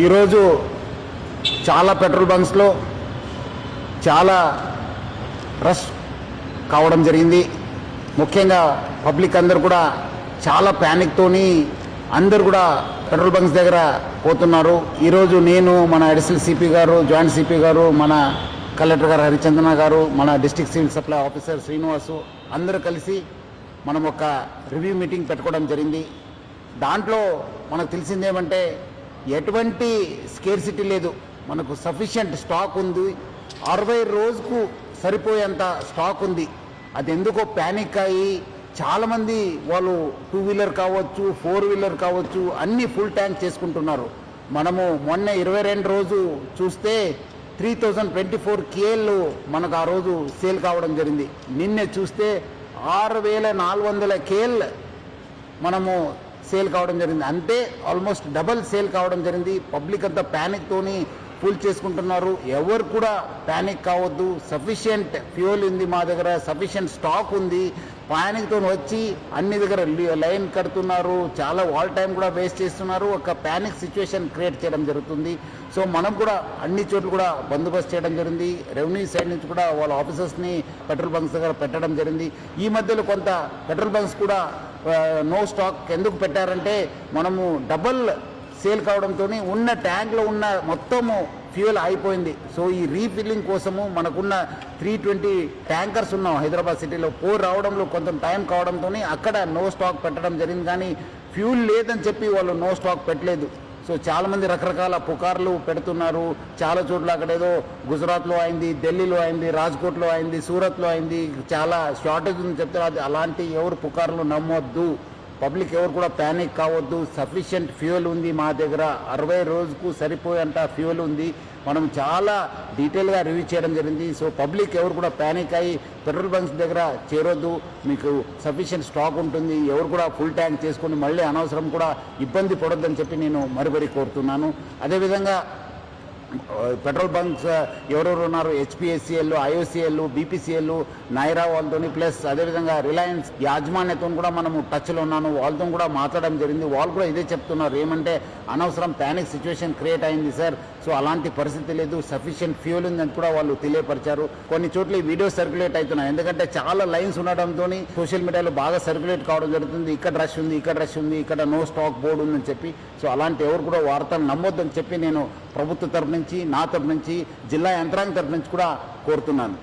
ఈరోజు చాలా పెట్రోల్ బంక్స్లో చాలా రష్ కావడం జరిగింది. ముఖ్యంగా పబ్లిక్ అందరు కూడా చాలా ప్యానిక్తోని అందరు కూడా పెట్రోల్ బంక్స్ దగ్గర పోతున్నారు. ఈరోజు నేను, మన అడిషనల్ సిపి గారు, జాయింట్ సిపి గారు, మన కలెక్టర్ గారు హరిచందన గారు, మన district civil supply officer Srinivasu అందరూ కలిసి మనం ఒక రివ్యూ మీటింగ్ పెట్టుకోవడం జరిగింది. దాంట్లో మనకు తెలిసిందేమంటే ఎటువంటి స్కేర్సిటీ లేదు, మనకు సఫిషియంట్ స్టాక్ ఉంది. 60 రోజుకు సరిపోయేంత స్టాక్ ఉంది. అది ఎందుకో ప్యానిక్ అయ్యి చాలామంది వాళ్ళు 2 వీలర్ కావచ్చు, 4 వీలర్ కావచ్చు, అన్నీ ఫుల్ ట్యాంక్ చేసుకుంటున్నారు. మనము మొన్న 22 రోజు చూస్తే 3024 KL మనకు ఆ రోజు సేల్ కావడం జరిగింది. నిన్నే చూస్తే 6400 KL మనము సేల్ కావడం జరిగింది. అంటే ఆల్మోస్ట్ డబల్ సేల్ కావడం జరిగింది. పబ్లిక్ అంతా ప్యానిక్తోని ఫుల్ చేసుకుంటున్నారు. ఎవరు కూడా ప్యానిక్ కావద్దు. సఫిషియంట్ ఫ్యూయల్ ఉంది మా దగ్గర, సఫిషియంట్ స్టాక్ ఉంది. ప్యానిక్తో వచ్చి అన్ని దగ్గర లైన్ కడుతున్నారు, చాలా వాల్ టైం కూడా వేస్ట్ చేస్తున్నారు. ఒక ప్యానిక్ సిచ్యువేషన్ క్రియేట్ చేయడం జరుగుతుంది. సో మనం కూడా అన్ని చోట్ల కూడా బందోబస్తు చేయడం జరిగింది. రెవెన్యూ సైడ్ నుంచి కూడా వాళ్ళ ఆఫీసర్స్ని పెట్రోల్ బంక్స్ దగ్గర పెట్టడం జరిగింది. ఈ మధ్యలో కొంత పెట్రోల్ బంక్స్ కూడా నో స్టాక్ ఎందుకు పెట్టారంటే మనము డబల్ సేల్ కావడంతో ఉన్న ట్యాంక్లో ఉన్న మొత్తము ఫ్యూయల్ అయిపోయింది. సో ఈ రీఫిల్లింగ్ కోసము మనకున్న 320 ట్యాంకర్స్ ఉన్నాం హైదరాబాద్ సిటీలో. 4 రావడంలో కొంచెం టైం కావడంతో అక్కడ నో స్టాక్ పెట్టడం జరిగింది. కానీ ఫ్యూల్ లేదని చెప్పి వాళ్ళు నో స్టాక్ పెట్టలేదు. సో చాలామంది రకరకాల పుకార్లు పెడుతున్నారు. చాలా చోట్ల అక్కడ ఏదో గుజరాత్లో అయింది, ఢిల్లీలో అయింది, రాజ్కోట్లో అయింది, సూరత్లో అయింది, చాలా షార్టేజ్ ఉందని చెప్తారు. అలాంటి ఎవరు పుకార్లు నమ్మొద్దు. పబ్లిక్ ఎవరు కూడా ప్యానిక్ కావద్దు. సఫిషియంట్ ఫ్యూయల్ ఉంది మా దగ్గర. 60 రోజుకు సరిపోయేంత ఫ్యూయల్ ఉంది. మనం చాలా డీటెయిల్గా రివ్యూ చేయడం జరిగింది. సో పబ్లిక్ ఎవరు కూడా ప్యానిక్ అయ్యి పెట్రోల్ బంక్స్ దగ్గర చేరొద్దు. మీకు సఫిషియంట్ స్టాక్ ఉంటుంది. ఎవరు కూడా ఫుల్ ట్యాంక్ చేసుకొని మళ్ళీ అనవసరం కూడా ఇబ్బంది పడొద్దని చెప్పి నేను మరీ కోరుతున్నాను. అదేవిధంగా పెట్రోల్ బంక్స్ ఎవరెవరు ఉన్నారు, HPSCL, IOCL, BPCL, నైరా వాళ్ళతో, ప్లస్ అదేవిధంగా రిలయన్స్ యాజమాన్యతో కూడా మనము టచ్లో ఉన్నాను. వాళ్ళతో కూడా మాట్లాడడం జరిగింది. వాళ్ళు కూడా ఇదే చెప్తున్నారు, ఏమంటే అనవసరం ప్యానిక్ సిచ్యువేషన్ క్రియేట్ అయింది సార్. సో అలాంటి పరిస్థితి లేదు, సఫిషియంట్ ఫ్యూయల్ ఉందని కూడా వాళ్ళు తెలియపరిచారు. కొన్ని చోట్ల ఈ వీడియో సర్క్యులేట్ అవుతున్నాయి. ఎందుకంటే చాలా లైన్స్ ఉండడంతో సోషల్ మీడియాలో బాగా సర్క్యులేట్ కావడం జరుగుతుంది. ఇక్కడ రష్ ఉంది, ఇక్కడ రష్ ఉంది, ఇక్కడ నో స్టాక్ బోర్డు ఉందని చెప్పి. సో అలాంటి ఎవరు కూడా వార్తలు నమ్మొద్దని చెప్పి నేను ప్రభుత్వ తరఫు నుంచి, నా తరఫు నుంచి, జిల్లా యంత్రాంగం తరఫు నుంచి కూడా కోరుతున్నాను.